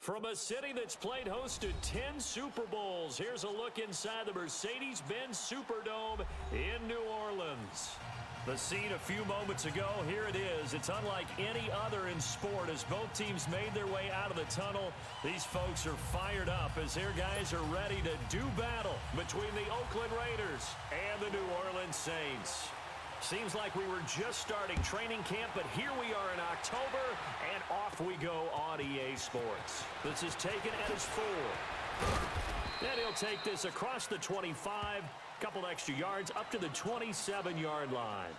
From a city that's played host to 10 Super Bowls, here's a look inside the Mercedes-Benz Superdome in New Orleans. The scene a few moments ago, here it is. It's unlike any other in sport as both teams made their way out of the tunnel. These folks are fired up as their guys are ready to do battle between the Oakland Raiders and the New Orleans Saints. Seems like we were just starting training camp, but here we are in October, and off we go on EA Sports. This is taken at his 4. And he'll take this across the 25, couple extra yards up to the 27-yard line.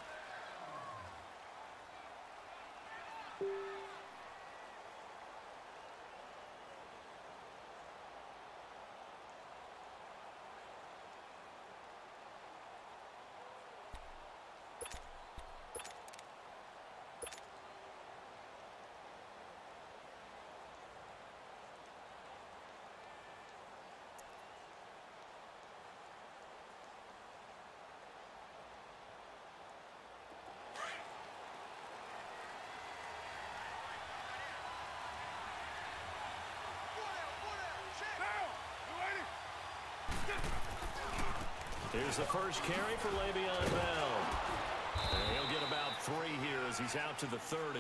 Here's the first carry for Le'Veon Bell. And he'll get about 3 here as he's out to the 30.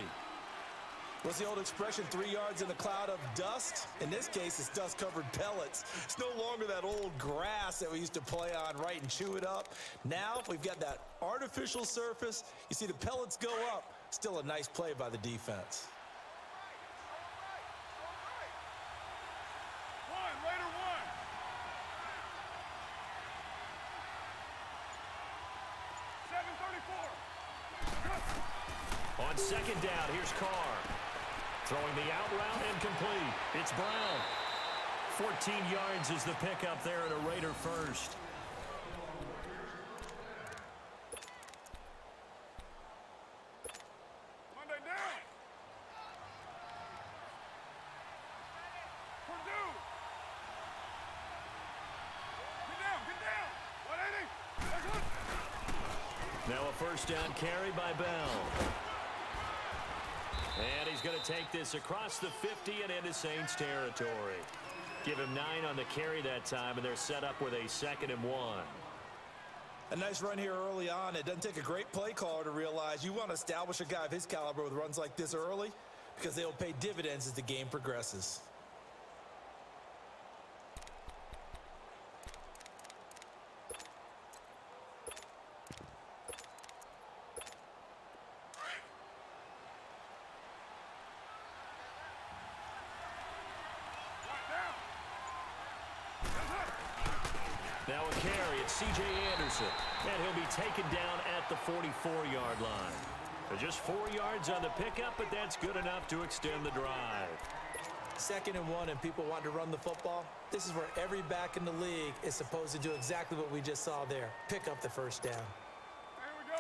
What's the old expression, 3 yards in a cloud of dust? In this case, it's dust-covered pellets. It's no longer that old grass that we used to play on, right, and chew it up. Now we've got that artificial surface. You see the pellets go up. Still a nice play by the defense. On second down, here's Carr. Throwing the out route and complete. It's Brown. 14 yards is the pickup there at a Raider first. Monday down. Purdue. Get down. 180. Now a first down carry by Bell. And he's going to take this across the 50 and into Saints territory. Give him 9 on the carry that time, and they're set up with a 2nd and 1. A nice run here early on. It doesn't take a great play caller to realize you want to establish a guy of his caliber with runs like this early because they'll pay dividends as the game progresses. It's C.J. Anderson, and he'll be taken down at the 44-yard line. Just 4 yards on the pickup, but that's good enough to extend the drive. 2nd and 1, and people want to run the football. This is where every back in the league is supposed to do exactly what we just saw there. Pick up the first down. Here we go.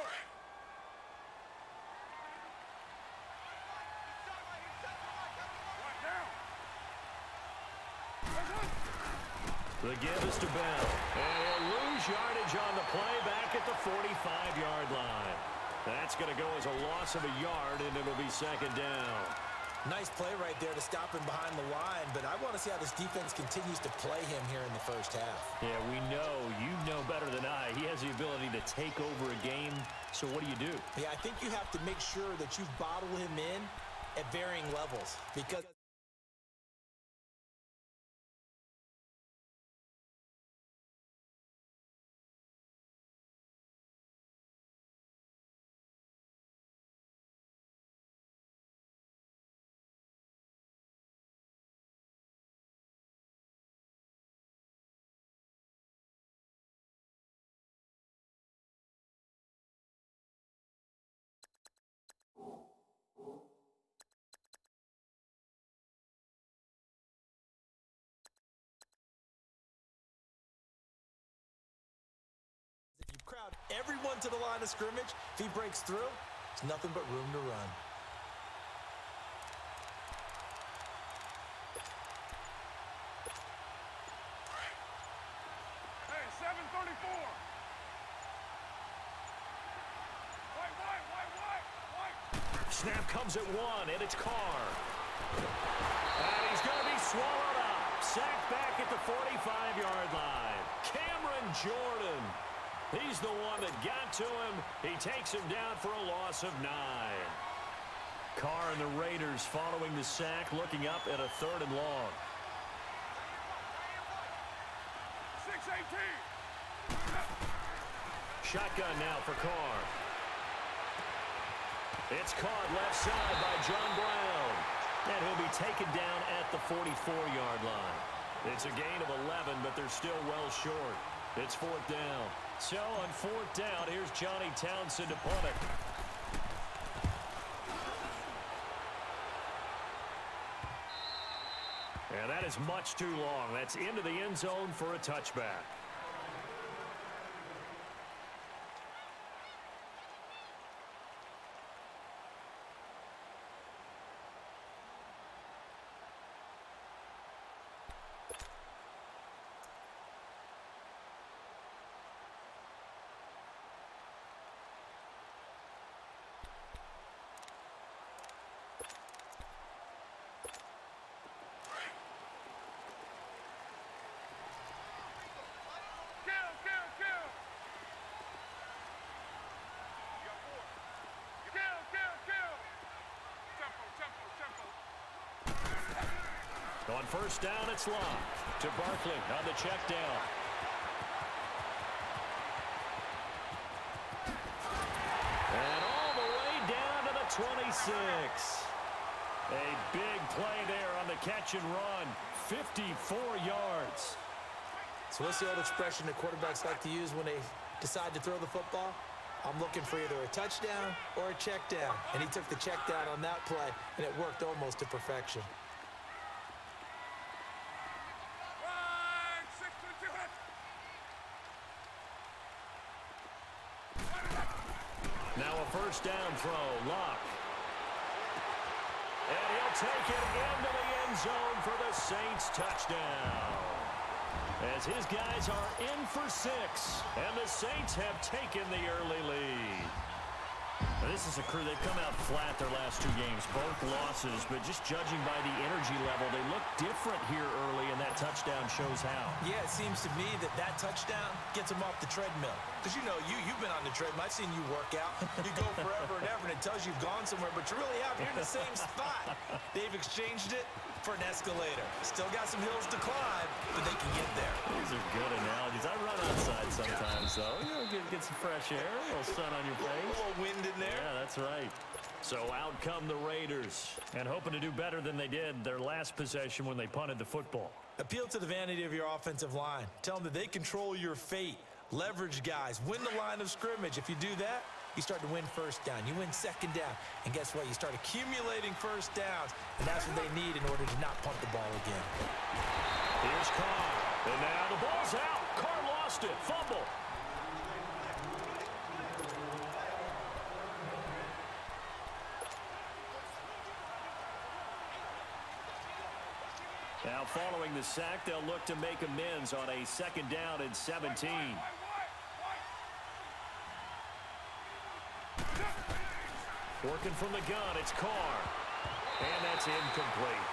The give is to Bell. And he'll lose yardage on the play back at the 45-yard line. That's going to go as a loss of a yard, and it'll be 2nd down. Nice play right there to stop him behind the line, but I want to see how this defense continues to play him here in the first half. Yeah, we know. You know better than I. He has the ability to take over a game, so what do? Yeah, I think you have to make sure that you bottle him in at varying levels, because if you crowd everyone to the line of scrimmage, if he breaks through, there's nothing but room to run. Hey, 734. White. Snap comes at 1, and it's Carr. And he's going to be swallowed up. Sacked back at the 45-yard line. Cameron Jordan. He's the one that got to him. He takes him down for a loss of 9. Carr and the Raiders following the sack, looking up at a 3rd and long. 618. Shotgun now for Carr. It's caught left side by John Brown. And he'll be taken down at the 44-yard line. It's a gain of 11, but they're still well short. It's 4th down. So on 4th down, here's Johnny Townsend to punt it. And that is much too long. That's into the end zone for a touchback. On 1st down, it's locked to Barkley on the check down. And all the way down to the 26. A big play there on the catch and run. 54 yards. So what's the old expression that quarterbacks like to use when they decide to throw the football? I'm looking for either a touchdown or a check down. And he took the check down on that play, and it worked almost to perfection. Now a 1st down throw, Locke. And he'll take it into the end zone for the Saints touchdown. As his guys are in for 6, and the Saints have taken the early lead. Now, this is a crew, they've come out flat their last 2 games, both losses, but just judging by the energy level, they look different here early, and that touchdown shows how. Yeah, it seems to me that touchdown gets them off the treadmill. Because, you know, you've been on the treadmill. I've seen you work out. You go forever and ever, and it tells you you've gone somewhere, but you really have. You're in the same spot. They've exchanged it for an escalator. Still got some hills to climb, but they can get there. These are good analogies. I run outside sometimes, though. You know, get some fresh air, a little sun on your face. A little wind in there. Yeah, that's right. So out come the Raiders, and hoping to do better than they did their last possession when they punted the football. Appeal to the vanity of your offensive line. Tell them that they control your fate. Leverage guys. Win the line of scrimmage. If you do that, you start to win first down. You win second down. And guess what? You start accumulating first downs. And that's what they need in order to not punt the ball again. Here's Carr. And now the ball's out. Carr lost it. Fumble. Now following the sack, they'll look to make amends on a second down and 17. Working from the gun, it's Carr. And that's incomplete.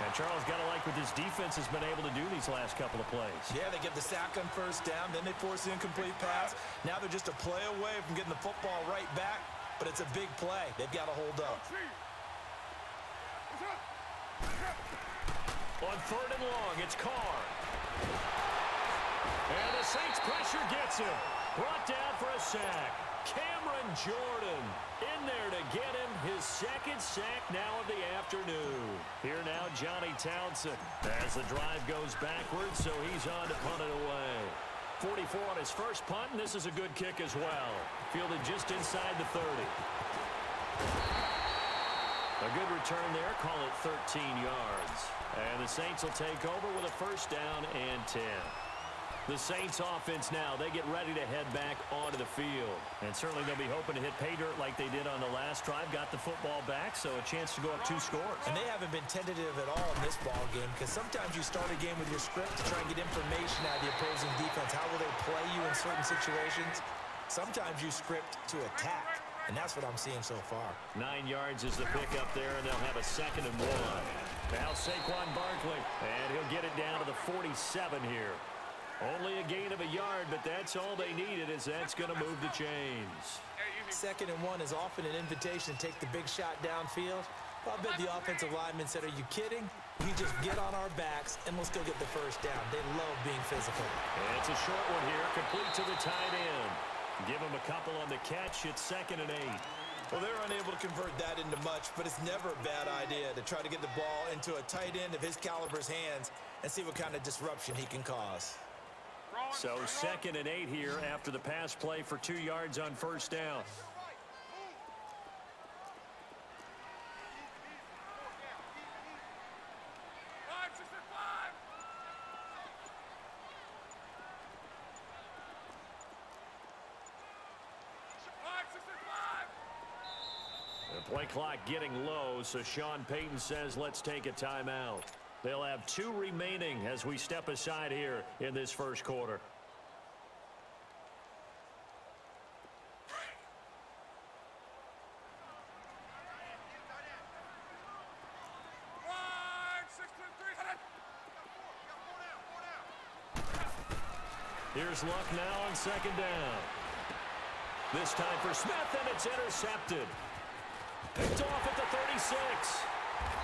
And Charles, got to like what this defense has been able to do these last couple of plays. Yeah, they get the sack on first down, then they force the incomplete pass. Now they're just a play away from getting the football right back, but it's a big play. They've got to hold up. On third and long, it's Carr. And the Saints pressure gets him. Brought down for a sack. Cameron Jordan in there to get him his second sack now of the afternoon. Here now, Johnny Townsend as the drive goes backwards, so he's on to punt it away. 44 on his first punt, and this is a good kick as well. Fielded just inside the 30. A good return there, call it 13 yards. And the Saints will take over with a first down and 10. The Saints offense now, they get ready to head back onto the field. And certainly they'll be hoping to hit pay dirt like they did on the last drive. Got the football back, so a chance to go up 2 scores. And they haven't been tentative at all in this ball game, because sometimes you start a game with your script to try and get information out of the opposing defense. How will they play you in certain situations? Sometimes you script to attack. And that's what I'm seeing so far. 9 yards is the pickup there, and they'll have a 2nd and 1. Now Saquon Barkley, and he'll get it down to the 47 here. Only a gain of a yard, but that's all they needed, as that's going to move the chains. 2nd and 1 is often an invitation to take the big shot downfield. Well, I bet the offensive lineman said, are you kidding? We just get on our backs, and let's go get the first down. They love being physical. And it's a short one here, complete to the tight end. Give him a couple on the catch. It's 2nd and 8. Well, they're unable to convert that into much, but it's never a bad idea to try to get the ball into a tight end of his caliber's hands and see what kind of disruption he can cause. So 2nd and 8 here after the pass play for 2 yards on first down. The play clock getting low, so Sean Payton says let's take a timeout. They'll have 2 remaining as we step aside here in this first quarter. Here's Luck now on 2nd down. This time for Smith, and it's intercepted. Picked off at the 36.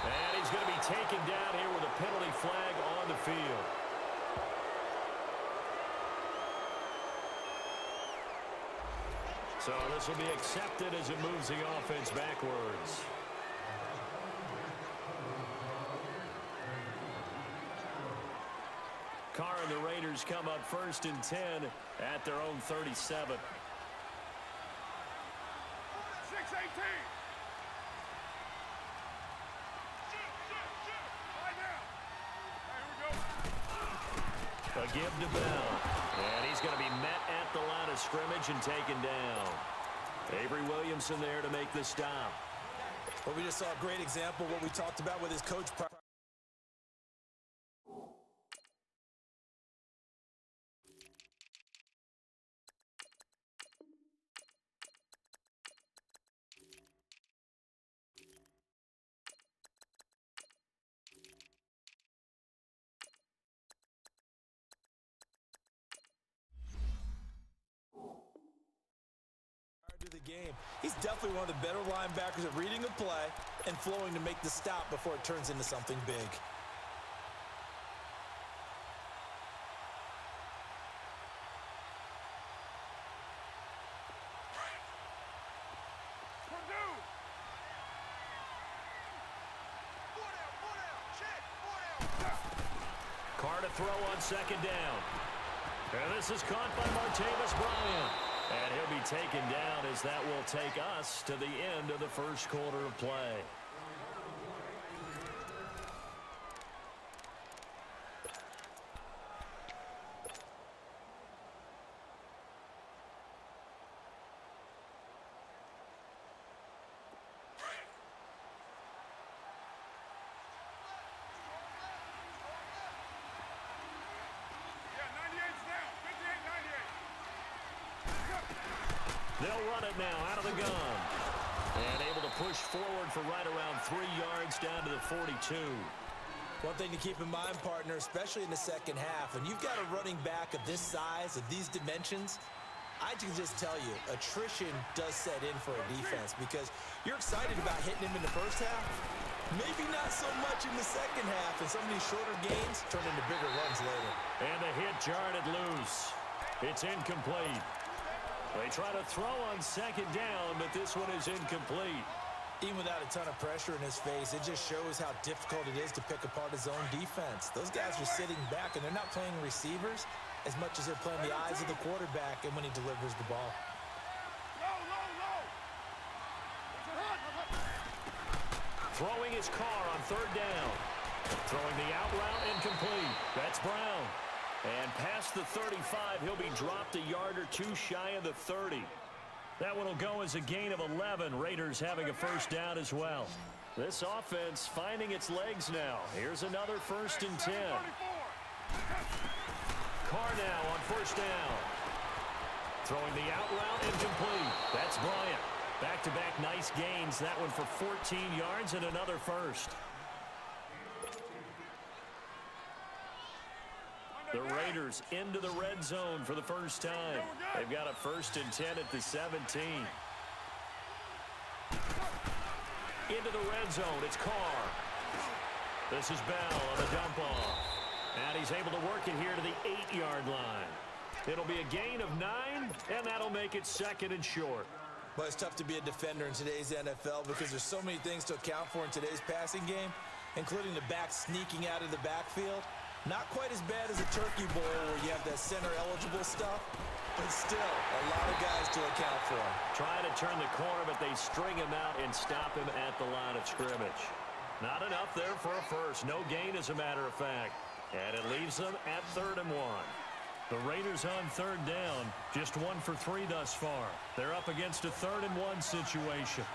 And he's going to be taken down here with a penalty flag on the field. So this will be accepted as it moves the offense backwards. Carr and the Raiders come up 1st and 10 at their own 37. 6-18. A give to Bell. And he's going to be met at the line of scrimmage and taken down. Avery Williamson there to make the stop. Well, we just saw a great example of what we talked about with his coach. Game. He's definitely one of the better linebackers at reading a play and flowing to make the stop before it turns into something big. Carr to throw on 2nd down. And this is caught by Martavis Bryant. And he'll be taken down as that will take us to the end of the first quarter of play. They'll run it now out of the gun. And able to push forward for right around 3 yards down to the 42. One thing to keep in mind, partner, especially in the second half, when you've got a running back of this size, of these dimensions, I can just tell you, attrition does set in for a defense because you're excited about hitting him in the first half. Maybe not so much in the second half, and some of these shorter gains turn into bigger runs later. And the hit jarred it loose. It's incomplete. They try to throw on second down, but this one is incomplete. Even without a ton of pressure in his face, it just shows how difficult it is to pick apart his own defense. Those guys are sitting back, and they're not playing receivers as much as they're playing the eyes of the quarterback and when he delivers the ball. Throwing his car on third down. Throwing the out route incomplete. That's Brown. And past the 35, he'll be dropped a yard or two shy of the 30. That one will go as a gain of 11. Raiders having a first down as well. This offense finding its legs now. Here's another 1st and 10. Carr now on first down. Throwing the out route incomplete. That's Bryant. Back-to-back nice gains. That one for 14 yards and another first. The Raiders into the red zone for the first time. They've got a 1st and 10 at the 17. Into the red zone, it's Carr. This is Bell on the dump off. And he's able to work it here to the 8-yard line. It'll be a gain of 9, and that'll make it 2nd and short. But it's tough to be a defender in today's NFL because there's so many things to account for in today's passing game, including the back sneaking out of the backfield. Not quite as bad as a turkey bowl where you have that center-eligible stuff, but still a lot of guys to account for. Trying to turn the corner, but they string him out and stop him at the line of scrimmage. Not enough there for a first. No gain, as a matter of fact. And it leaves them at 3rd and 1. The Raiders on 3rd down, just 1 for 3 thus far. They're up against a 3rd and 1 situation.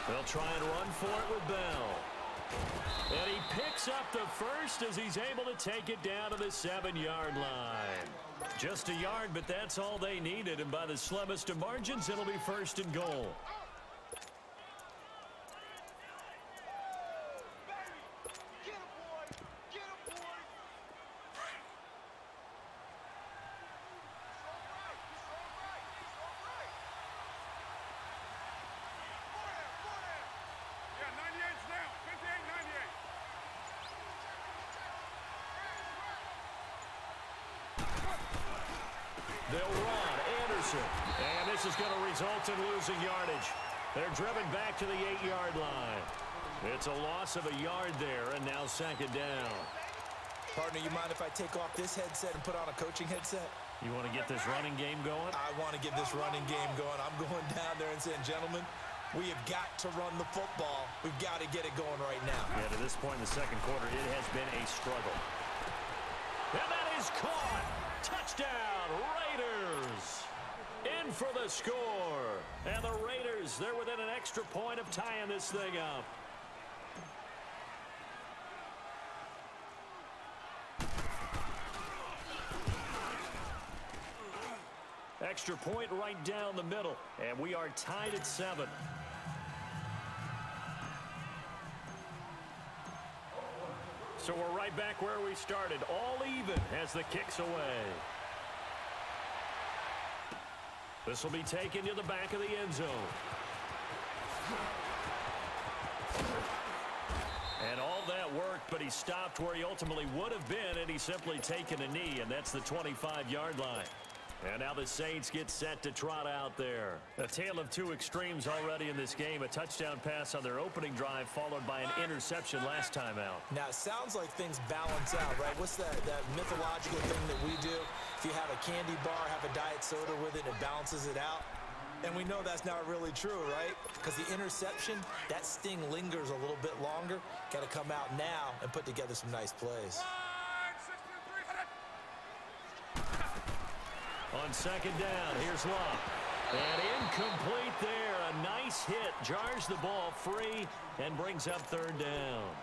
They'll try and run for it with Bell. And he picks up the first as he's able to take it down to the 7-yard line. Just a yard, but that's all they needed. And by the slimmest of margins, it'll be 1st and goal. They'll run. Anderson. And this is going to result in losing yardage. They're driven back to the 8-yard line. It's a loss of a yard there, and now 2nd down. Partner, you mind if I take off this headset and put on a coaching headset? You want to get this running game going? I want to get this running game going. I'm going down there and saying, gentlemen, we have got to run the football. We've got to get it going right now. Yeah, to this point in the second quarter, it has been a struggle. And that is caught. Touchdown, Raiders. In for the score. And the Raiders, they're within an extra point of tying this thing up. Extra point right down the middle. And we are tied at 7. So we're right back where we started. All even as the kick's away. This will be taken to the back of the end zone. And all that worked, but he stopped where he ultimately would have been, and he's simply taken a knee, and that's the 25-yard line. And now the Saints get set to trot out there. A tale of two extremes already in this game. A touchdown pass on their opening drive followed by an interception last time out. Now, it sounds like things balance out, right? What's that mythological thing that we do? If you have a candy bar, have a diet soda with it, it balances it out. And we know that's not really true, right? Because the interception, that sting lingers a little bit longer. Got to come out now and put together some nice plays. On second down, here's Love. And incomplete there. A nice hit. Jars the ball free and brings up third down.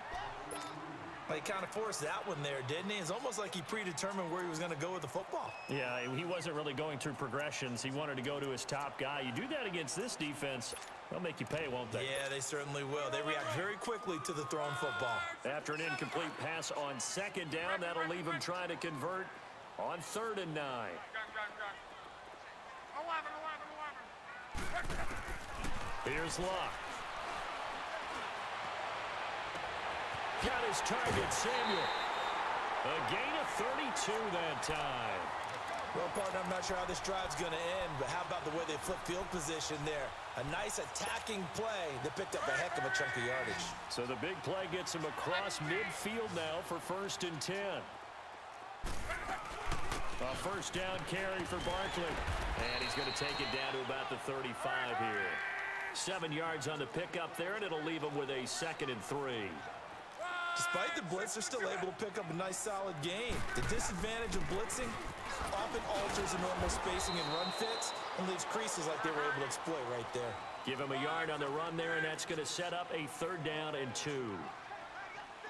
He kind of forced that one there, didn't he? It's almost like he predetermined where he was going to go with the football. Yeah, he wasn't really going through progressions. He wanted to go to his top guy. You do that against this defense, they'll make you pay, won't they? Yeah, they certainly will. They react very quickly to the thrown football. After an incomplete pass on second down, that'll leave him trying to convert on 3rd and 9. Here's Luck. Got his target, Samuel. A gain of 32 that time. Well, partner, I'm not sure how this drive's going to end, but how about the way they flip field position there? A nice attacking play that picked up a heck of a chunk of yardage. So the big play gets him across midfield now for 1st and 10. A first down carry for Barkley. And he's going to take it down to about the 35 here. 7 yards on the pickup there, and it'll leave him with a 2nd and 3. Despite the blitz, they're still able to pick up a nice solid gain. The disadvantage of blitzing often alters the normal spacing and run fits and leaves creases like they were able to exploit right there. Give him a yard on the run there, and that's going to set up a 3rd down and 2.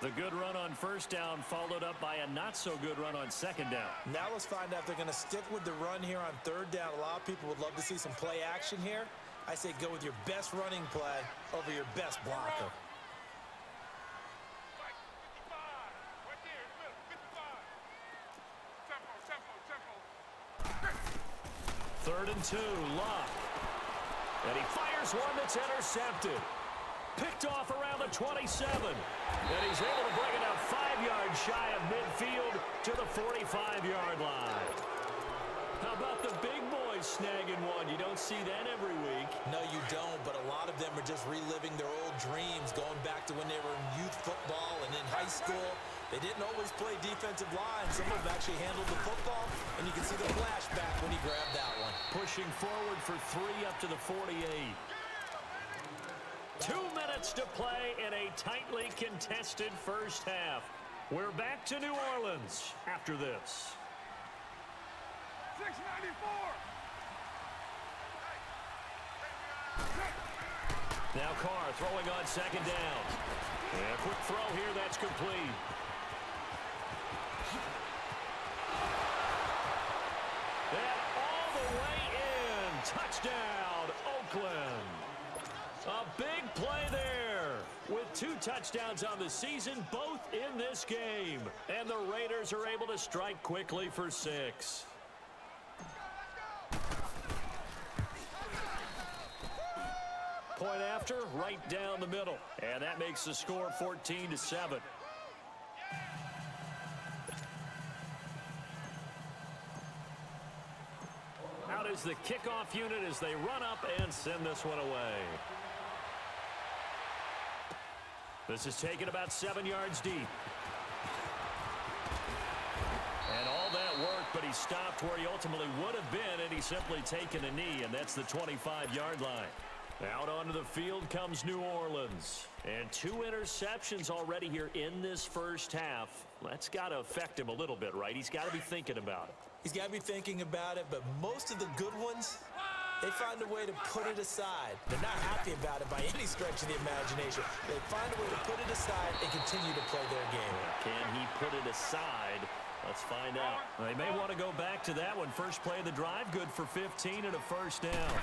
The good run on 1st down followed up by a not-so-good run on 2nd down. Now let's find out if they're going to stick with the run here on 3rd down. A lot of people would love to see some play action here. I say go with your best running play over your best blocker. Third and 2, Luck. And he fires one that's intercepted. Picked off around the 27. And he's able to bring it up 5 yards shy of midfield to the 45-yard line. How about the big boys snagging one? You don't see that every week. No, you don't, but a lot of them are just reliving their old dreams, going back to when they were in youth football and in high school. They didn't always play defensive line. Some of them actually handled the football, and you can see the flashback when he grabbed that one. Pushing forward for 3 up to the 48. 2 minutes to play in a tightly contested first half. We're back to New Orleans after this. 694. Now Carr throwing on 2nd down. And a quick throw here, that's complete. And all the way in. Touchdown, Oakland. A big play there with 2 touchdowns on the season, both in this game. And the Raiders are able to strike quickly for 6. Point after, right down the middle. And that makes the score 14-7. Out is the kickoff unit as they run up and send this one away. This is taken about 7 yards deep. And all that work, but he stopped where he ultimately would have been, and he's simply taken a knee, and that's the 25-yard line. Out onto the field comes New Orleans. And 2 interceptions already here in this first half. That's got to affect him a little bit, right? He's got to be thinking about it. He's got to be thinking about it, but most of the good ones, they find a way to put it aside. They're not happy about it by any stretch of the imagination. They find a way to put it aside and continue to play their game. Can he put it aside? Let's find out. They may want to go back to that one. First play of the drive, good for 15 and a first down.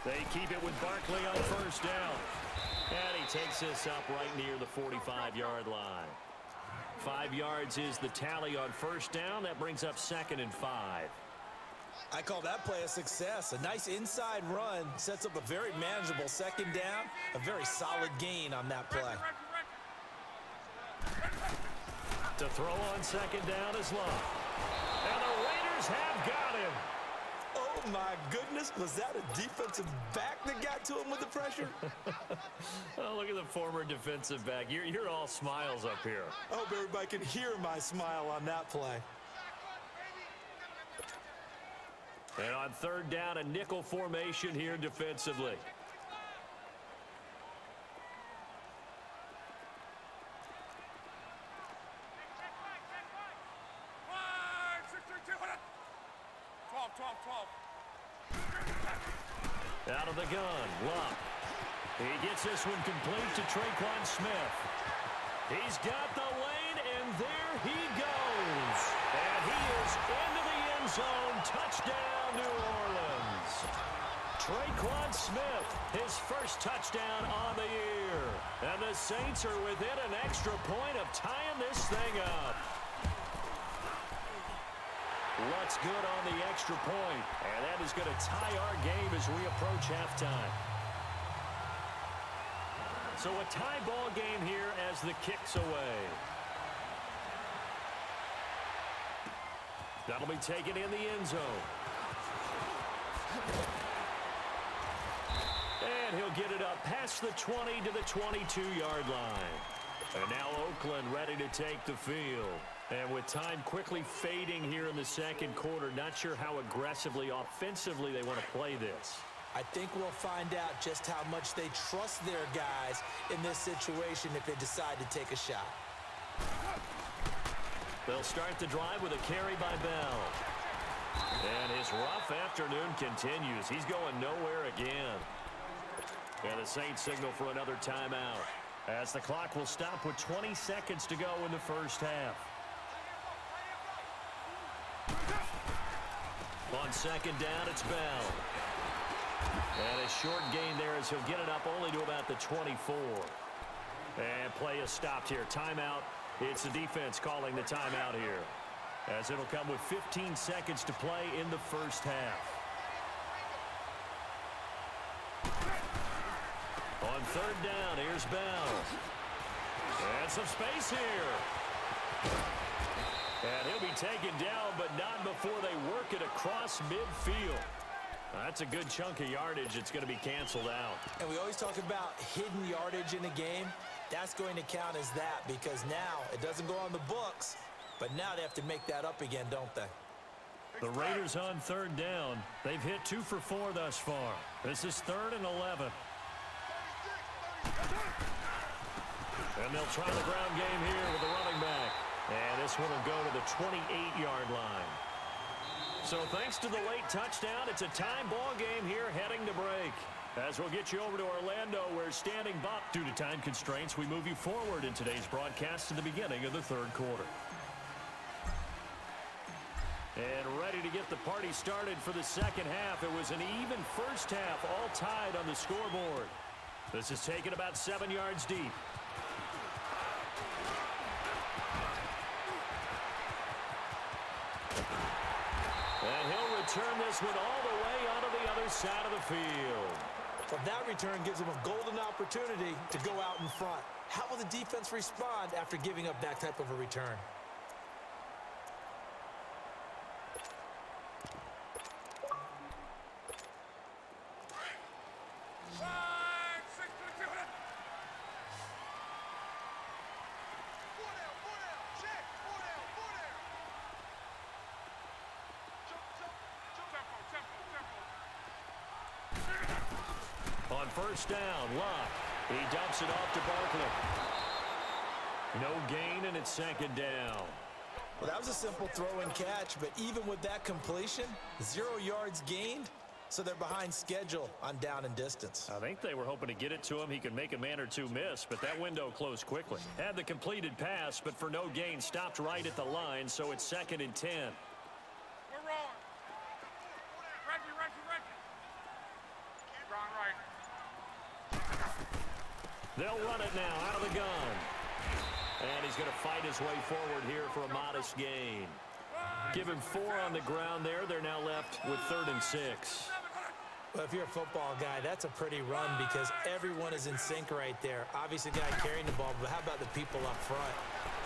They keep it with Barkley on 1st down. And he takes this up right near the 45-yard line. 5 yards is the tally on 1st down. That brings up 2nd and 5. I call that play a success. A nice inside run sets up a very manageable 2nd down. A very solid gain on that play. To throw on 2nd down is Love. And the Raiders defenders have got him. Oh, my goodness. Was that a defensive back that got to him with the pressure? Oh, look at the former defensive back. You're all smiles up here. I hope everybody can hear my smile on that play. And on third down, a nickel formation here defensively. Out of the gun, Luck. He gets this one complete to Tre'Quan Smith. He's got the lane, and there he goes. And he is into the end zone. Touchdown, New Orleans. Tre'Quan Smith, his first touchdown on the year. And the Saints are within an extra point of tying this thing up. Luck's good on the extra point, and that is going to tie our game as we approach halftime. So a tie ball game here as the kick's away. That'll be taken in the end zone. And he'll get it up past the 20 to the 22-yard line. And now Oakland ready to take the field. And with time quickly fading here in the second quarter, not sure how aggressively, offensively they want to play this. I think we'll find out just how much they trust their guys in this situation if they decide to take a shot. They'll start the drive with a carry by Bell. And his rough afternoon continues. He's going nowhere again. And the Saints signal for another timeout, as the clock will stop with 20 seconds to go in the first half. On second down, it's Bell. And a short gain there as he'll get it up only to about the 24. And play is stopped here. Timeout. It's the defense calling the timeout here, as it'll come with 15 seconds to play in the first half. On third down, here's Bell. And some space here. And he'll be taken down, but not before they work it across midfield. That's a good chunk of yardage. It's going to be canceled out. And we always talk about hidden yardage in a game. That's going to count as that, because now it doesn't go on the books, but now they have to make that up again, don't they? The Raiders on third down. They've hit 2 for 4 thus far. This is 3rd and 11. And they'll try the ground game here with the running back. And this one will go to the 28-yard line. So thanks to the late touchdown, it's a time ball game here heading to break. As we'll get you over to Orlando, where standing by. Due to time constraints, we move you forward in today's broadcast to the beginning of the third quarter. And ready to get the party started for the second half. It was an even first half, all tied on the scoreboard. This is taken about 7 yards deep. And he'll return this one all the way onto the other side of the field. Well, that return gives them a golden opportunity to go out in front. How will the defense respond after giving up that type of a return? On first down, Luck. He dumps it off to Barkley. No gain, and it's second down. Well, that was a simple throw and catch, but even with that completion, 0 yards gained, so they're behind schedule on down and distance. I think they were hoping to get it to him. He could make a man or two miss, but that window closed quickly. Had the completed pass, but for no gain, stopped right at the line, so it's 2nd and 10. We're wrong. Reggie. Keep on right. They'll run it now out of the gun. And he's going to fight his way forward here for a modest gain. Give him 4 on the ground there. They're now left with 3rd and 6. Well, if you're a football guy, that's a pretty run because everyone is in sync right there. Obviously, the guy carrying the ball, but how about the people up front?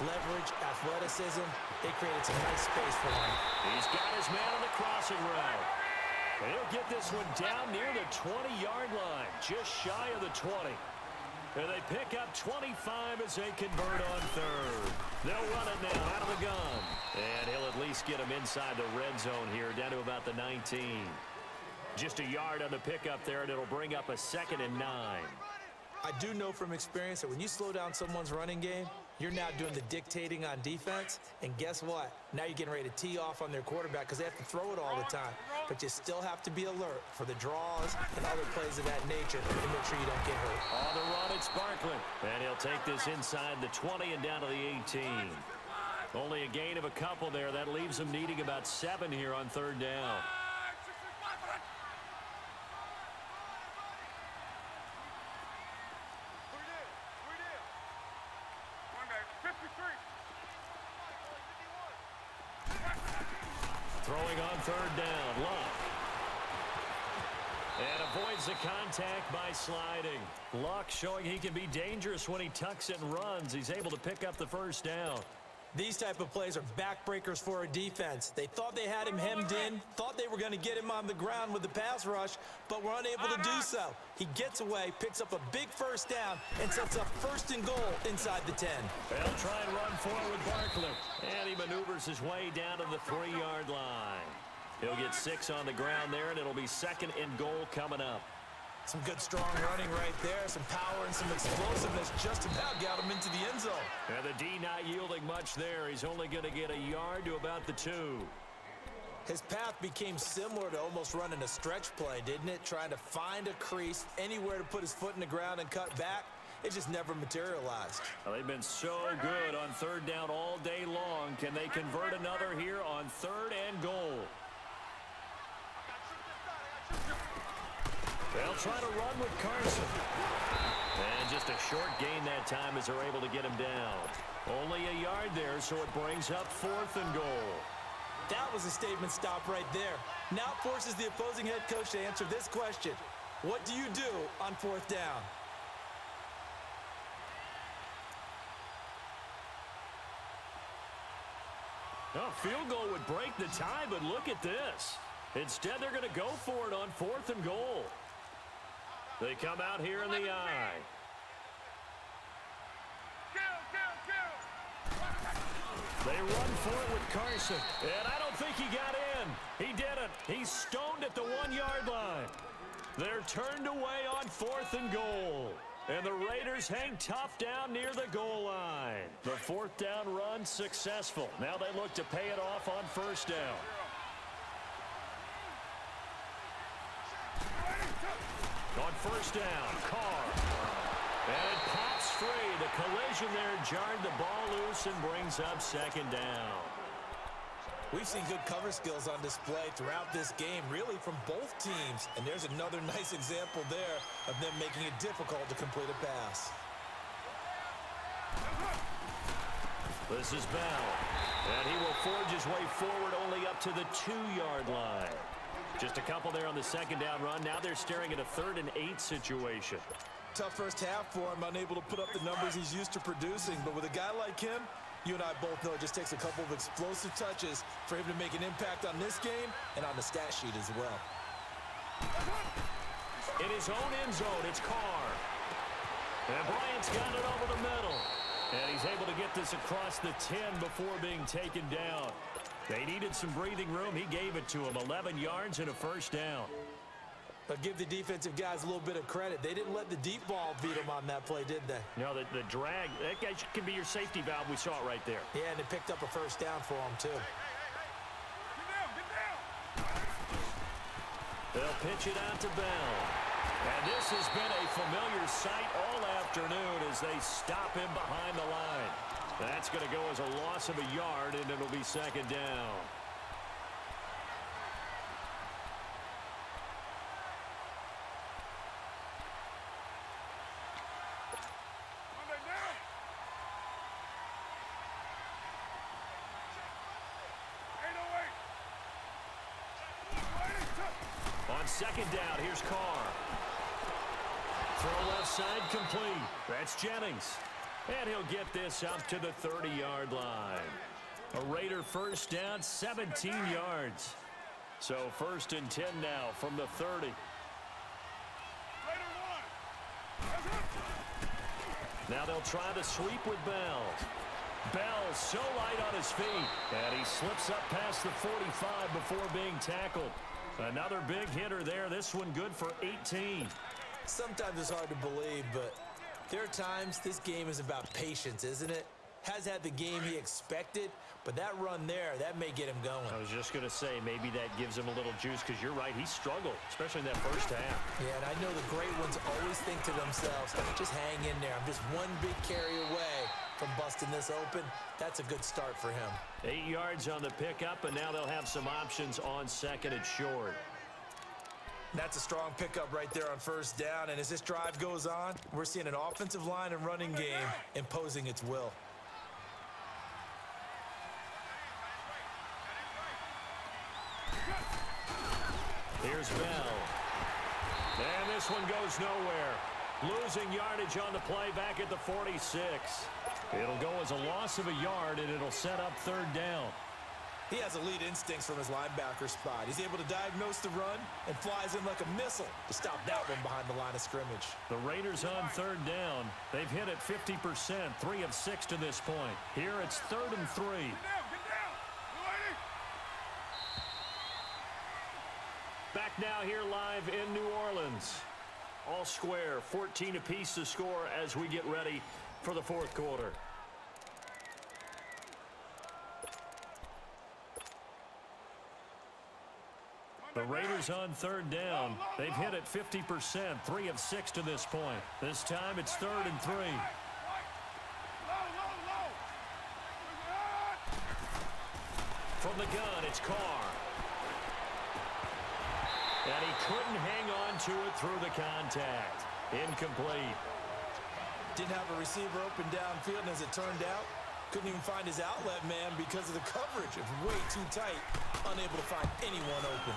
leverage, athleticism. They created some nice space for him. He's got his man on the crossing route. And he'll get this one down near the 20-yard line, just shy of the 20. And they pick up 25 as they convert on third. They'll run it now out of the gun. And he'll at least get him inside the red zone here, down to about the 19. Just a yard on the pickup there, and it'll bring up a 2nd and 9. I do know from experience that when you slow down someone's running game, you're now doing the dictating on defense. And guess what? Now you're getting ready to tee off on their quarterback because they have to throw it all the time. But you still have to be alert for the draws and other plays of that nature to make sure you don't get hurt. On the run, it's Barkley. And he'll take this inside the 20 and down to the 18. Only a gain of a couple there. That leaves them needing about 7 here on third down. Throwing on third down, Luck. And avoids the contact by sliding. Luck showing he can be dangerous when he tucks it and runs. He's able to pick up the first down. These type of plays are backbreakers for a defense. They thought they had him hemmed in, thought they were going to get him on the ground with the pass rush, but were unable to do so. He gets away, picks up a big first down, and sets up 1st and goal inside the 10. They'll try and run forward Barkley. And he maneuvers his way down to the 3-yard line. He'll get 6 on the ground there, and it'll be 2nd and goal coming up. Some good, strong running right there. Some power and some explosiveness just about got him into the end zone. And the D not yielding much there. He's only going to get a yard to about the 2. His path became similar to almost running a stretch play, didn't it? Trying to find a crease, anywhere to put his foot in the ground and cut back. It just never materialized. Well, they've been so good on third down all day long. Can they convert another here on 3rd and goal? They'll try to run with Carson. And just a short gain that time as they're able to get him down. Only a yard there, so it brings up 4th and goal. That was a statement stop right there. Now it forces the opposing head coach to answer this question. What do you do on 4th down? A field goal would break the tie, but look at this. Instead, they're going to go for it on 4th and goal. They come out here in the eye. They run for it with Carson. And I don't think he got in. He didn't. He's stoned at the 1-yard line. They're turned away on 4th and goal. And the Raiders hang tough down near the goal line. The 4th down run successful. Now they look to pay it off on 1st down. On 1st down, Carr. And it pops free. The collision there jarred the ball loose and brings up 2nd down. We've seen good cover skills on display throughout this game, really from both teams. And there's another nice example there of them making it difficult to complete a pass. This is Bell. And he will forge his way forward only up to the 2-yard line. Just a couple there on the 2nd down run. Now they're staring at a 3rd and 8 situation. Tough first half for him, unable to put up the numbers he's used to producing. But with a guy like him, you and I both know it just takes a couple of explosive touches for him to make an impact on this game and on the stat sheet as well. In his own end zone, it's Carr. And Bryant's got it over the middle. And he's able to get this across the 10 before being taken down. They needed some breathing room. He gave it to him. 11 yards and a 1st down. But give the defensive guys a little bit of credit. They didn't let the deep ball beat them on that play, did they? No, the drag, that guy can be your safety valve. We saw it right there. Yeah, and they picked up a 1st down for him, too. Get down. They'll pitch it out to Bell. And this has been a familiar sight all afternoon as they stop him behind the line. That's going to go as a loss of a yard, and it'll be 2nd down. On 2nd down, here's Carr. Throw left side complete. That's Jennings. And he'll get this up to the 30-yard line. A Raider first down, 17 yards. So 1st and 10 now from the 30. Now they'll try the sweep with Bell. Bell so light on his feet. And he slips up past the 45 before being tackled. Another big hitter there. This one good for 18. Sometimes it's hard to believe, but there are times this game is about patience, isn't it? Has had the game he expected, but that run there, that may get him going. I was just going to say, maybe that gives him a little juice because you're right, he struggled, especially in that first half. Yeah, and I know the great ones always think to themselves, just hang in there. I'm just one big carry away from busting this open. That's a good start for him. 8 yards on the pickup, and now they'll have some options on 2nd and short. That's a strong pickup right there on 1st down, and as this drive goes on, we're seeing an offensive line and running game imposing its will. Here's Bell. And this one goes nowhere. Losing yardage on the play back at the 46. It'll go as a loss of a yard, and it'll set up 3rd down. He has elite instincts from his linebacker spot. He's able to diagnose the run and flies in like a missile to stop that one behind the line of scrimmage. The Raiders on 3rd down. They've hit it 50%, 3 of 6 to this point. Here it's 3rd and 3. Back now here live in New Orleans. All square, 14 apiece to score as we get ready for the 4th quarter. The Raiders on 3rd down. They've hit it 50%, 3 of 6 to this point. This time it's 3rd and 3. From the gun, it's Carr. And he couldn't hang on to it through the contact. Incomplete. Didn't have a receiver open downfield, and as it turned out, couldn't even find his outlet man because of the coverage. It was way too tight, unable to find anyone open.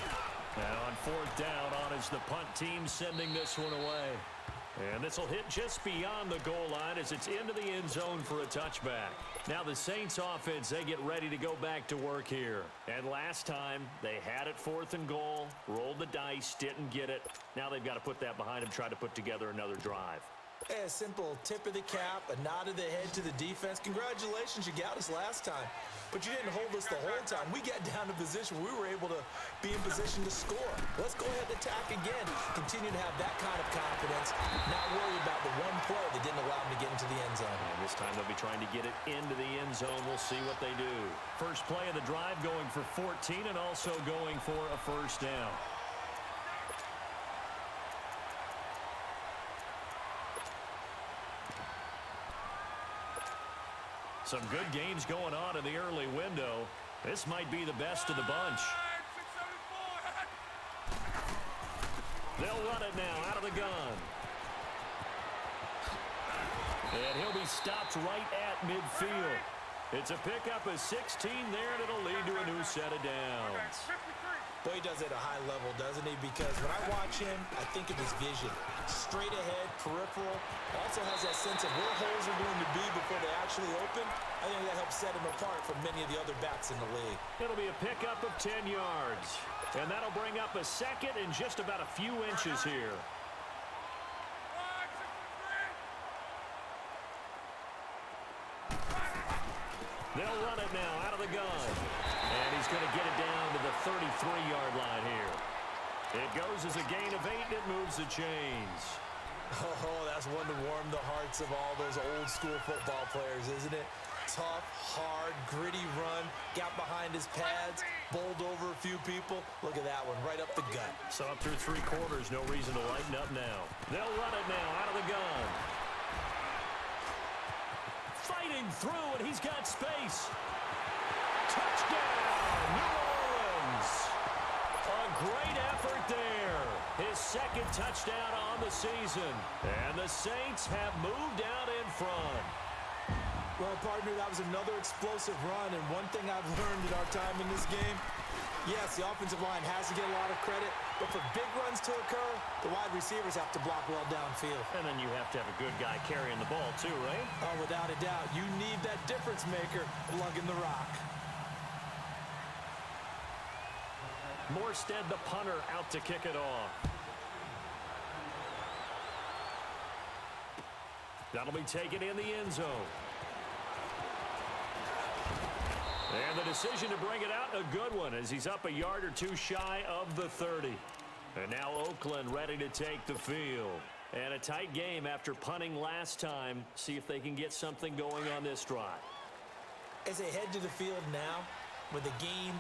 Now on 4th down, on is the punt team sending this one away. And this will hit just beyond the goal line as it's into the end zone for a touchback. Now the Saints offense, they get ready to go back to work here. And last time, they had it 4th and goal, rolled the dice, didn't get it. Now they've got to put that behind them, try to put together another drive. Hey, a simple tip of the cap, a nod of the head to the defense. Congratulations, you got us last time. But you didn't hold us the whole time. We got down to position where we were able to be in position to score. Let's go ahead and attack again. Continue to have that kind of confidence. Not worry about the one play that didn't allow them to get into the end zone. And this time they'll be trying to get it into the end zone. We'll see what they do. First play of the drive going for 14 and also going for a 1st down. Some good gains going on in the early window. This might be the best of the bunch. They'll run it now out of the gun. And he'll be stopped right at midfield. It's a pickup of 16 there, and it'll lead to a new set of downs. Boy, he does it at a high level, doesn't he? Because when I watch him, I think of his vision. Straight ahead, peripheral. Also has that sense of where holes are going to be before they actually open. I think that helps set him apart from many of the other backs in the league. It'll be a pickup of 10 yards. And that'll bring up a 2nd and just about a few inches here. They'll run it now out of the gun. And he's going to get it down to the 33-yard line here. It goes as a gain of 8, and it moves the chains. Oh, that's one to warm the hearts of all those old-school football players, isn't it? Tough, hard, gritty run, got behind his pads, bowled over a few people. Look at that one, right up the gut. So up through 3 quarters, no reason to lighten up now. They'll run it now out of the gun. Fighting through, and he's got space. Touchdown, New Orleans. A great effort there. His 2nd touchdown on the season. And the Saints have moved out in front. Well, partner, that was another explosive run, and one thing I've learned in our time in this game, Yes, the offensive line has to get a lot of credit, but for big runs to occur, the wide receivers have to block well downfield. And then you have to have a good guy carrying the ball too, right? Oh, without a doubt. You need that difference maker lugging the rock. Morstead, the punter, out to kick it off. That'll be taken in the end zone. And the decision to bring it out, a good one, as he's up a yard or two shy of the 30. And now Oakland ready to take the field. And a tight game after punting last time. See if they can get something going on this drive. As they head to the field now, with the game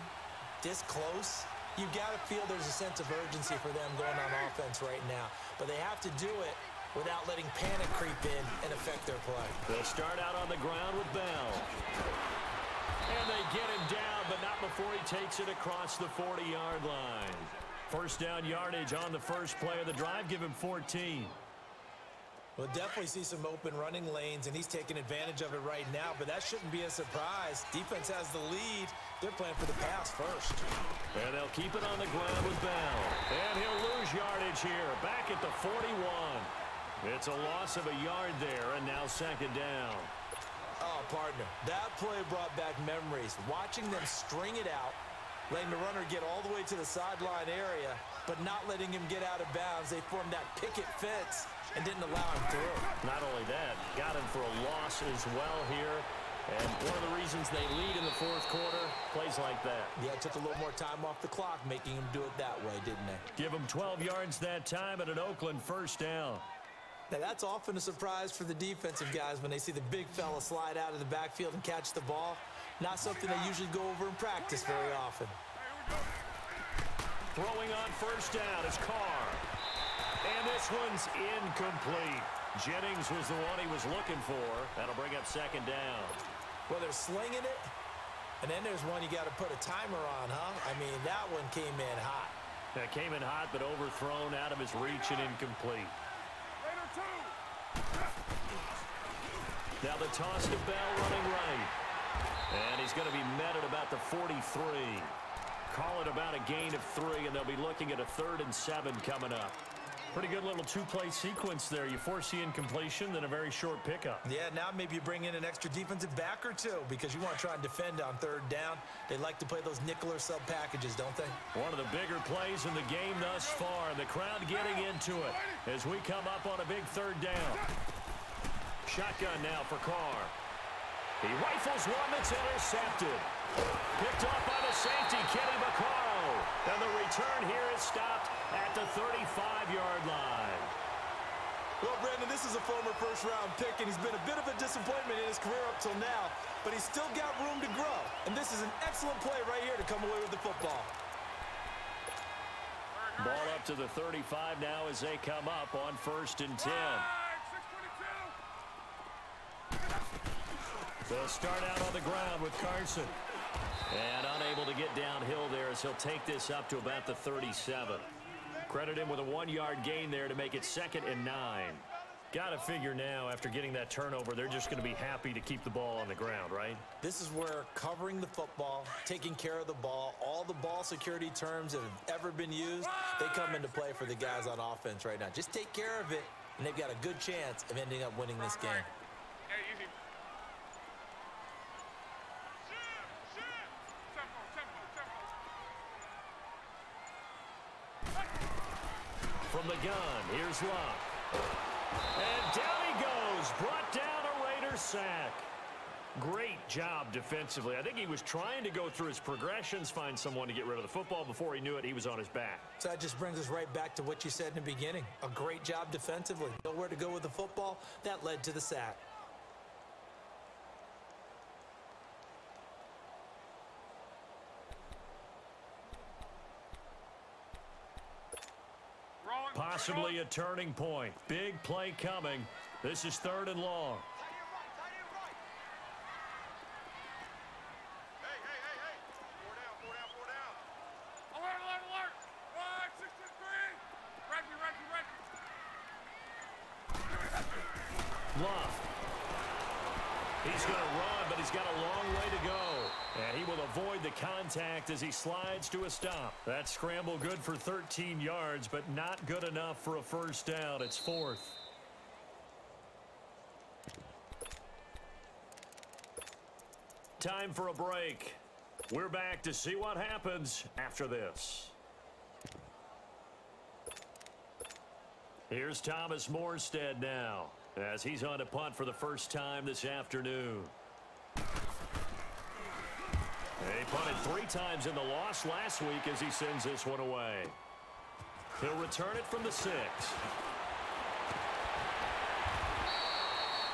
this close, you've got to feel there's a sense of urgency for them going on offense right now. But they have to do it without letting panic creep in and affect their play. They'll start out on the ground with Bell. And they get him down, but not before he takes it across the 40-yard line. First down yardage on the first play of the drive. Give him 14. We'll definitely see some open running lanes, and he's taking advantage of it right now, but that shouldn't be a surprise. Defense has the lead. They're playing for the pass first. And they'll keep it on the ground with Bell. And he'll lose yardage here, back at the 41. It's a loss of a yard there, and now second down. Oh, partner, that play brought back memories. Watching them string it out, letting the runner get all the way to the sideline area, but not letting him get out of bounds. They formed that picket fence and didn't allow him through. Not only that, got him for a loss as well here. And one of the reasons they lead in the fourth quarter, plays like that. Yeah, it took a little more time off the clock, making him do it that way, didn't they? Give him 12 yards that time and an Oakland first down. Now, that's often a surprise for the defensive guys when they see the big fella slide out of the backfield and catch the ball. Not something they usually go over in practice very often. Throwing on first down is Carr. And this one's incomplete. Jennings was the one he was looking for. That'll bring up second down. Well, they're slinging it, and then there's one you got to put a timer on, huh? I mean, that one came in hot. That came in hot, but overthrown out of his reach and incomplete. Now the toss to Bell running right. And he's going to be met at about the 43. Call it about a gain of 3, and they'll be looking at a 3rd and 7 coming up. Pretty good little two-play sequence there. You force the incompletion, then a very short pickup. Yeah, now maybe you bring in an extra defensive back or two because you want to try and defend on 3rd down. They like to play those nickel or sub packages, don't they? One of the bigger plays in the game thus far. The crowd getting into it as we come up on a big 3rd down. Shotgun now for Carr. He rifles one that's intercepted. Picked off by the safety, Kenny Vaccaro. And the return here is stopped at the 35-yard line. Well, Brandon, this is a former first-round pick, and he's been a bit of a disappointment in his career up till now, but he's still got room to grow. And this is an excellent play right here to come away with the football. Ball up to the 35 now as they come up on 1st and 10. They'll start out on the ground with Carson. And unable to get downhill there as he'll take this up to about the 37. Credit him with a 1-yard gain there to make it 2nd and 9. Got to figure now, after getting that turnover, they're just going to be happy to keep the ball on the ground, right? This is where covering the football, taking care of the ball, all the ball security terms that have ever been used, they come into play for the guys on offense right now. Just take care of it, and they've got a good chance of ending up winning this game. From the gun, here's Love. And down he goes. Brought down a Raider sack. Great job defensively. I think he was trying to go through his progressions, find someone to get rid of the football. Before he knew it, he was on his back. So that just brings us right back to what you said in the beginning. A great job defensively. Nowhere to go with the football. That led to the sack. Possibly a turning point. Big play coming. This is 3rd and long. Love. He's going to run, but he's got a long way to go. And he will avoid the contact as he slides to a stop. That scramble good for 13 yards, but not good enough for a first down. It's 4th. Time for a break. We're back to see what happens after this. Here's Thomas Morstead now, as he's on to punt for the first time this afternoon. He punted 3 times in the loss last week as he sends this one away. He'll return it from the 6.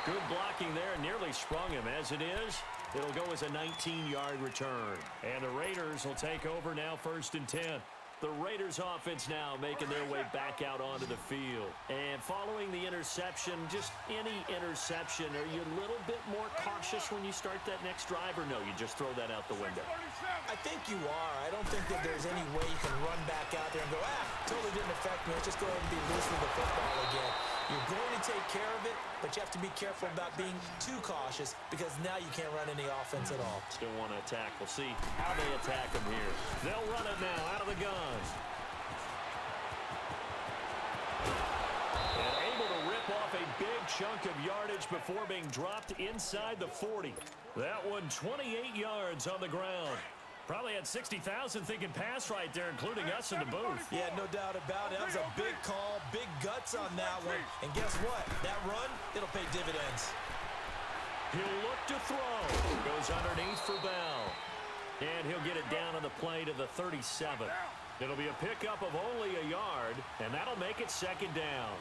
Good blocking there, nearly sprung him. As it is, it'll go as a 19-yard return. And the Raiders will take over now, 1st and 10. The Raiders offense now making their way back out onto the field. And following the interception, just any interception, are you a little bit more cautious when you start that next drive, or no, you just throw that out the window? I think you are. I don't think that there's any way you can run back out there and go, totally didn't affect me. Let's just go ahead and be loose with the football again. You're going to take care of it, but you have to be careful about being too cautious because now you can't run any offense at all. Still want to attack. We'll see how they attack him here. They'll run it now out of the gun. And able to rip off a big chunk of yardage before being dropped inside the 40. That one 28 yards on the ground. Probably had 60,000 thinking pass right there, including us in the booth. Yeah, no doubt about it. That was a big call, big guts on that one. And guess what? That run, it'll pay dividends. He'll look to throw. Goes underneath for Bell. And he'll get it down on the play to the 37. It'll be a pickup of only a yard, and that'll make it 2nd down.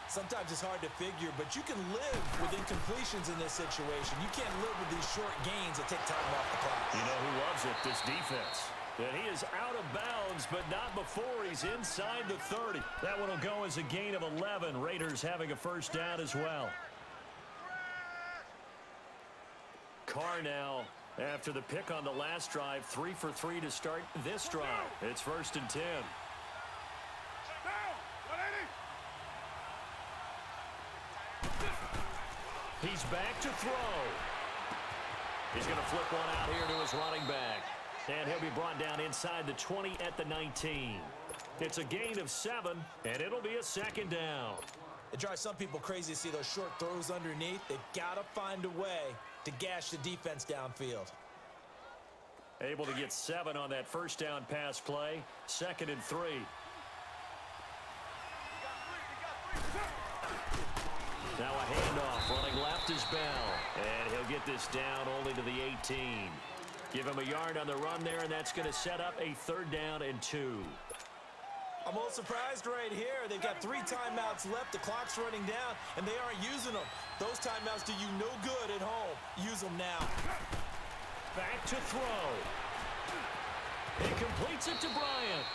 Sometimes it's hard to figure, but you can live with incompletions in this situation. You can't live with these short gains that take time off the clock. You know who loves it? This defense. And he is out of bounds, but not before he's inside the 30. That one will go as a gain of 11. Raiders having a first down as well. Carr now, after the pick on the last drive, 3 for 3 to start this drive. It's 1st and 10. He's back to throw. He's going to flip one out here to his running back. And he'll be brought down inside the 20 at the 19. It's a gain of 7, and it'll be a 2nd down. It drives some people crazy to see those short throws underneath. They've got to find a way to gash the defense downfield. Able to get 7 on that first down pass play. 2nd and 3. Now a handoff, running left is Bell. And he'll get this down only to the 18. Give him a yard on the run there, and that's going to set up a 3rd down and 2. I'm a little surprised right here. They've got 3 timeouts left. The clock's running down, and they aren't using them. Those timeouts do you no good at home. Use them now. Back to throw. He completes it to Bryant.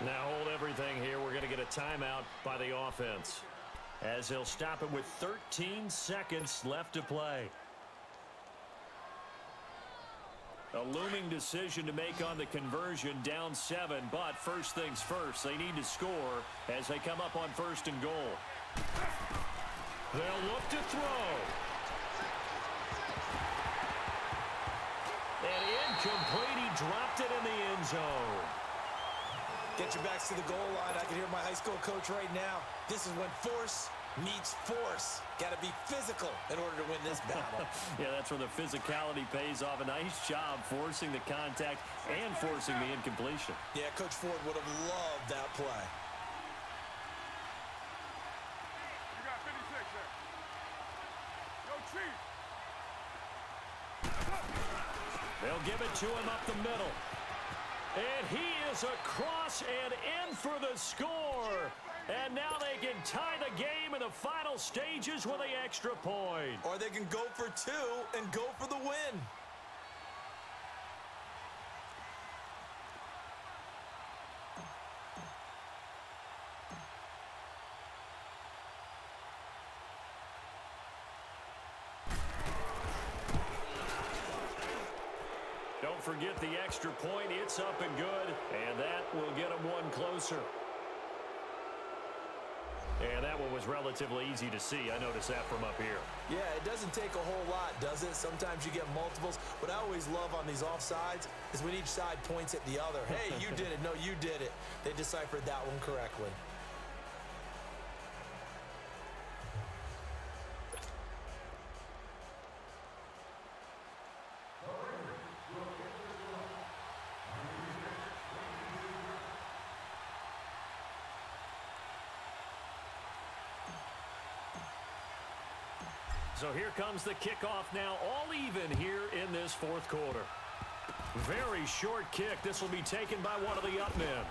Now hold everything here. We're going to get a timeout by the offense, as they'll stop it with 13 seconds left to play. A looming decision to make on the conversion, down 7, but first things first, they need to score as they come up on 1st and goal. They'll look to throw. And incomplete, he dropped it in the end zone. Get your backs to the goal line. I can hear my high school coach right now. This is when force meets force. Got to be physical in order to win this battle. Yeah, that's where the physicality pays off. A nice job forcing the contact and forcing the incompletion. Yeah, Coach Ford would have loved that play. You got 56 there. Go Chief. They'll give it to him up the middle. And he is across and in for the score. And now they can tie the game in the final stages with the extra point. Or they can go for 2 and go for the win. Don't forget the extra point. It's up and good. And that will get them one closer. And that one was relatively easy to see. I noticed that from up here. Yeah, it doesn't take a whole lot, does it? Sometimes you get multiples. What I always love on these offsides is when each side points at the other. Hey, you did it. No, you did it. They deciphered that one correctly. So here comes the kickoff now, all even here in this fourth quarter. Very short kick. This will be taken by one of the up men.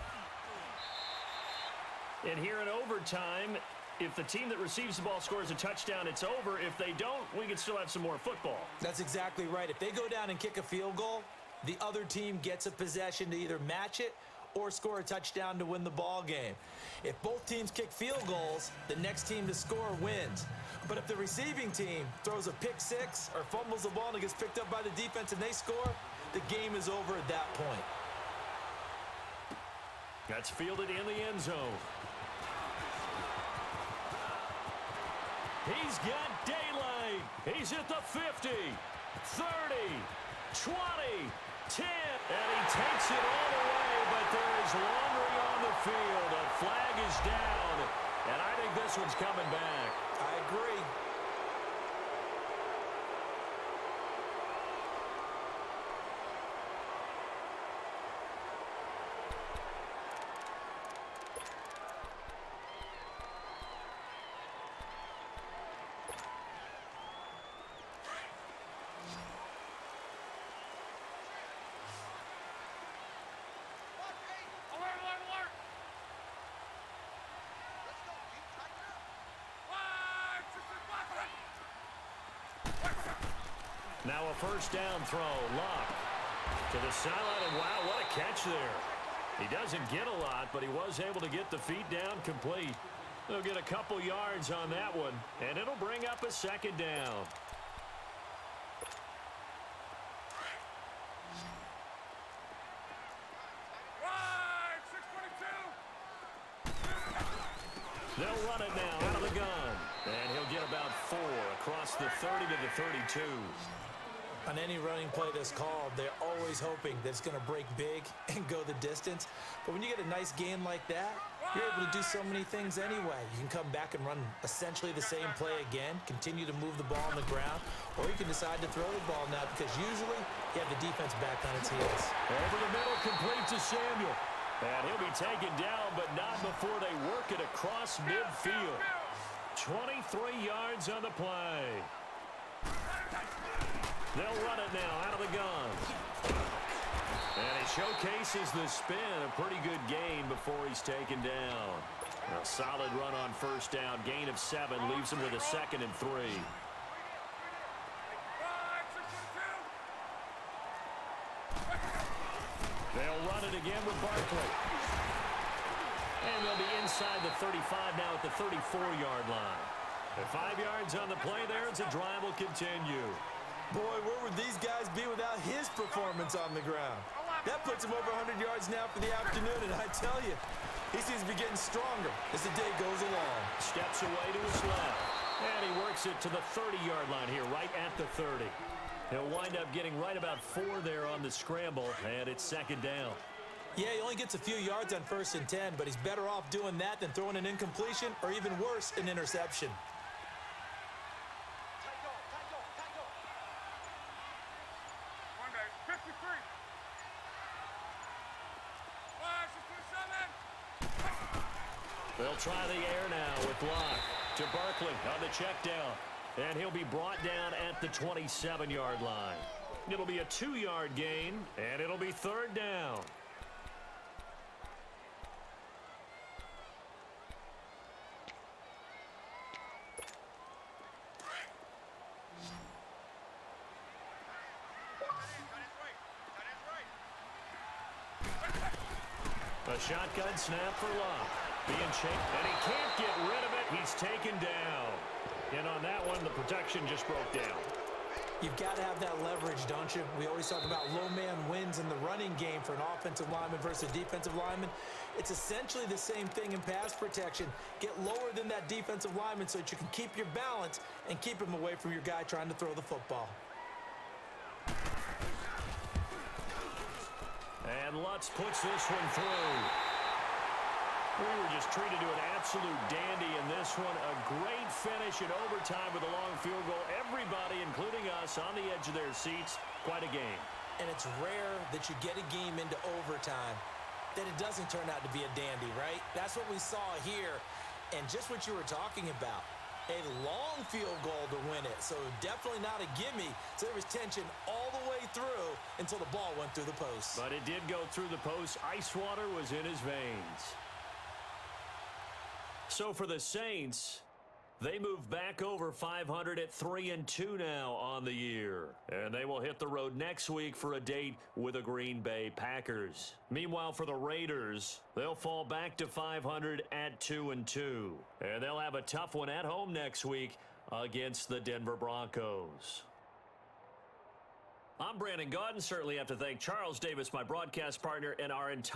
And here in overtime, if the team that receives the ball scores a touchdown, it's over. If they don't, we can still have some more football. That's exactly right. If they go down and kick a field goal, the other team gets a possession to either match it or score a touchdown to win the ball game. If both teams kick field goals, the next team to score wins. But if the receiving team throws a pick six or fumbles the ball and it gets picked up by the defense and they score, the game is over at that point. That's fielded in the end zone. He's got daylight. He's at the 50, 30, 20, 10, and he takes it all the way, but there is laundry on the field. A flag is down, and I think this one's coming back. I agree. Now a first down throw. Luck to the sideline, and wow, what a catch there. He doesn't get a lot, but he was able to get the feet down complete. They'll get a couple yards on that one, and it'll bring up a second down. They'll run it now out of the gun, and he'll get about 4 across the 30 to the 32. On any running play that's called, they're always hoping that it's going to break big and go the distance. But when you get a nice game like that, you're able to do so many things anyway. You can come back and run essentially the same play again, continue to move the ball on the ground, or you can decide to throw the ball now because usually you have the defense back on its heels. Over the middle, complete to Samuel. And he'll be taken down, but not before they work it across midfield. 23 yards on the play. They'll run it now out of the gun. And he showcases the spin. A pretty good gain before he's taken down. A solid run on first down. Gain of 7 leaves him with a 2nd and 3. They'll run it again with Barkley. And they'll be inside the 35 now at the 34-yard line. At 5 yards on the play there, as the drive will continue. Boy, where would these guys be without his performance on the ground? That puts him over 100 yards now for the afternoon, and I tell you, he seems to be getting stronger as the day goes along. Steps away to his left, and he works it to the 30-yard line here, right at the 30. He'll wind up getting right about 4 there on the scramble, and it's 2nd down. Yeah, he only gets a few yards on 1st and 10, but he's better off doing that than throwing an incompletion or even worse, an interception. They'll try the air now with Locke to Barkley on the check down. And he'll be brought down at the 27-yard line. It'll be a 2-yard gain, and it'll be 3rd down. A shotgun snap for Locke. Being chased, and he can't get rid of it. He's taken down. And on that one, the protection just broke down. You've got to have that leverage, don't you? We always talk about low man wins in the running game for an offensive lineman versus a defensive lineman. It's essentially the same thing in pass protection. Get lower than that defensive lineman so that you can keep your balance and keep him away from your guy trying to throw the football. And Lutz puts this one through. We were just treated to an absolute dandy in this one. A great finish in overtime with a long field goal. Everybody, including us, on the edge of their seats. Quite a game. And it's rare that you get a game into overtime that it doesn't turn out to be a dandy, right? That's what we saw here. And just what you were talking about, a long field goal to win it. So definitely not a gimme. So there was tension all the way through until the ball went through the post. But it did go through the post. Ice water was in his veins. So for the Saints, they move back over 500 at 3-2 now on the year. And they will hit the road next week for a date with the Green Bay Packers. Meanwhile, for the Raiders, they'll fall back to 500 at 2-2. And they'll have a tough one at home next week against the Denver Broncos. I'm Brandon Gaudin. Certainly have to thank Charles Davis, my broadcast partner, and our entire